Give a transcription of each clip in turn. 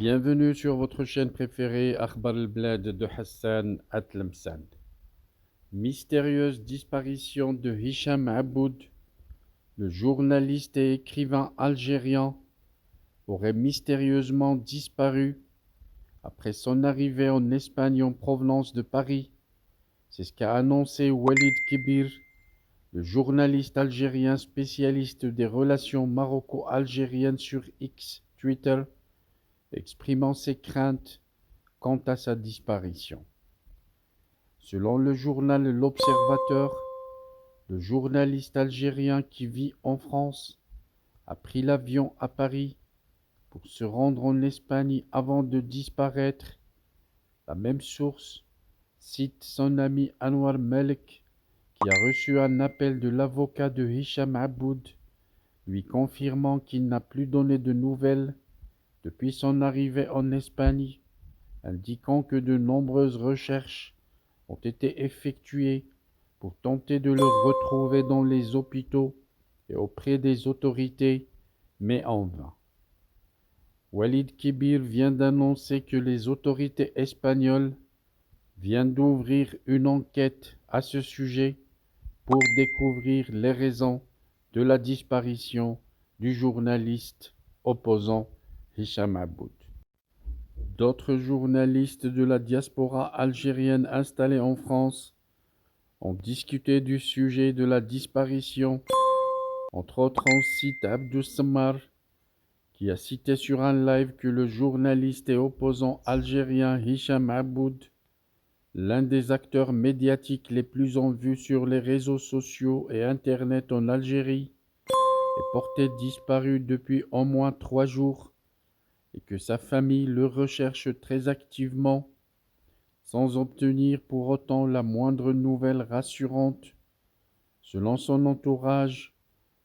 Bienvenue sur votre chaîne préférée Akhbar al-Blad de Hassan Atlemsan. Mystérieuse disparition de Hicham Aboud, le journaliste et écrivain algérien, aurait mystérieusement disparu après son arrivée en Espagne en provenance de Paris. C'est ce qu'a annoncé Walid Kibir, le journaliste algérien spécialiste des relations maroco-algériennes sur X, Twitter, exprimant ses craintes quant à sa disparition. Selon le journal L'Observateur, le journaliste algérien qui vit en France a pris l'avion à Paris pour se rendre en Espagne avant de disparaître. La même source cite son ami Anwar Melek, qui a reçu un appel de l'avocat de Hicham Aboud, lui confirmant qu'il n'a plus donné de nouvelles depuis son arrivée en Espagne, indiquant que de nombreuses recherches ont été effectuées pour tenter de le retrouver dans les hôpitaux et auprès des autorités, mais en vain. Walid Kibir vient d'annoncer que les autorités espagnoles viennent d'ouvrir une enquête à ce sujet pour découvrir les raisons de la disparition du journaliste opposant Hicham Aboud. D'autres journalistes de la diaspora algérienne installés en France ont discuté du sujet de la disparition. Entre autres, on cite Abdou Sammar, qui a cité sur un live que le journaliste et opposant algérien Hicham Aboud, l'un des acteurs médiatiques les plus en vue sur les réseaux sociaux et Internet en Algérie, est porté disparu depuis au moins 3 jours et que sa famille le recherche très activement, sans obtenir pour autant la moindre nouvelle rassurante. Selon son entourage,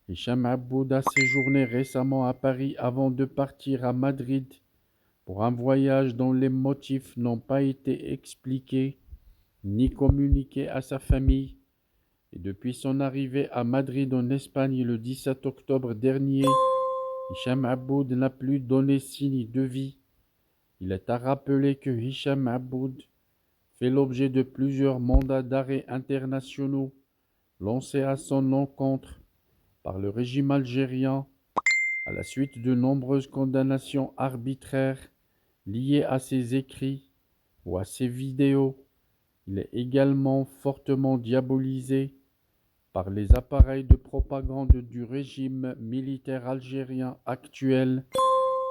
Hicham Aboud a séjourné récemment à Paris avant de partir à Madrid pour un voyage dont les motifs n'ont pas été expliqués ni communiqués à sa famille. Et depuis son arrivée à Madrid en Espagne le 17 octobre dernier, Hicham Aboud n'a plus donné signe de vie. Il est à rappeler que Hicham Aboud fait l'objet de plusieurs mandats d'arrêt internationaux lancés à son encontre par le régime algérien à la suite de nombreuses condamnations arbitraires liées à ses écrits ou à ses vidéos. Il est également fortement diabolisé par les appareils de propagande du régime militaire algérien actuel,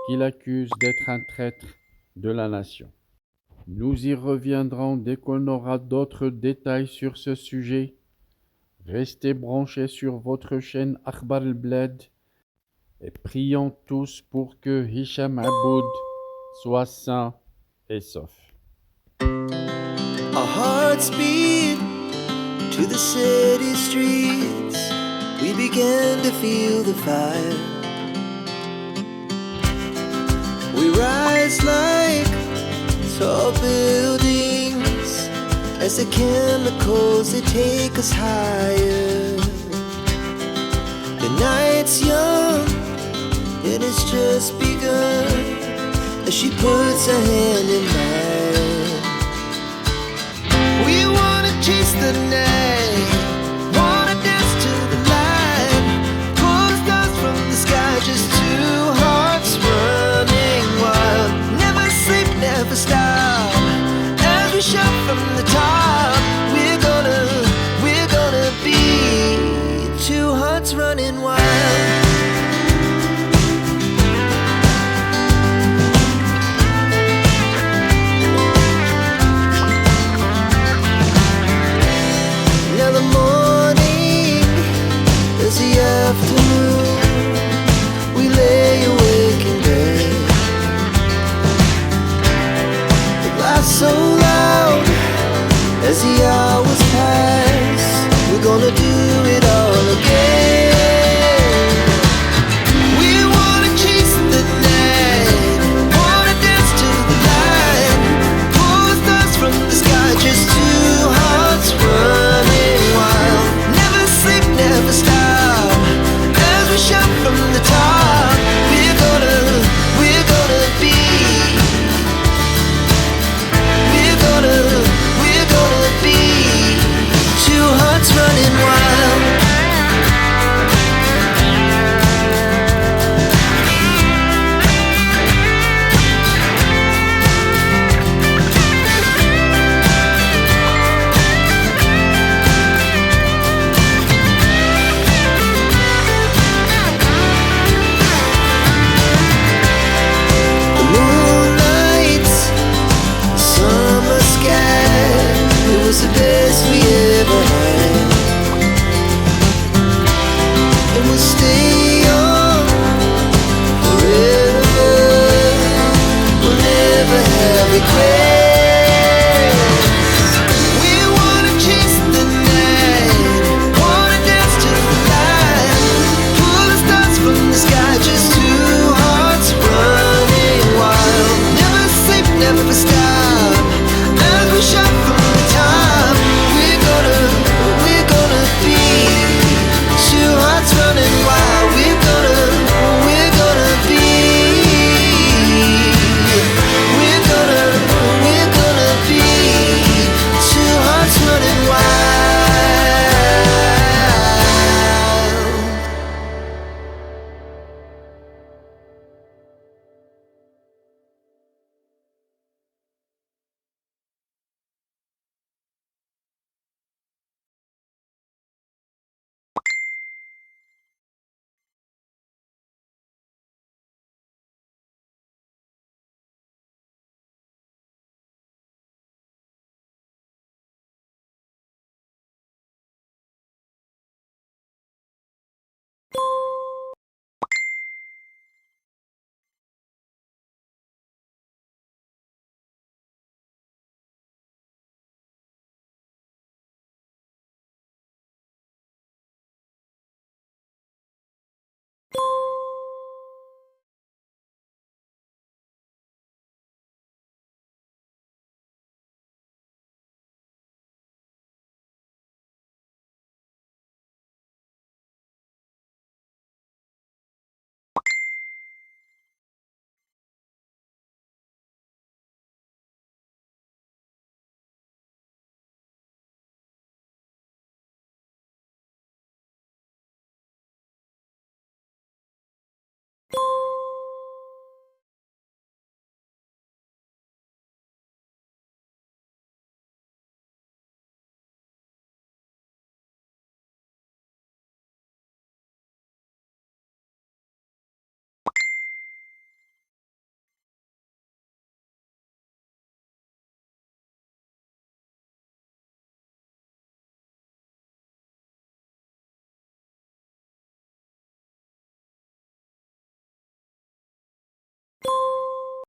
qu'il accuse d'être un traître de la nation. Nous y reviendrons dès qu'on aura d'autres détails sur ce sujet. Restez branchés sur votre chaîne Akhbar al-Blad et prions tous pour que Hicham Aboud soit sain et sauf. Our hearts beat to the city streets. We began to feel the fire. We rise like tall buildings as the chemicals, they take us higher. The night's young, it has just begun as she puts her hand in mine.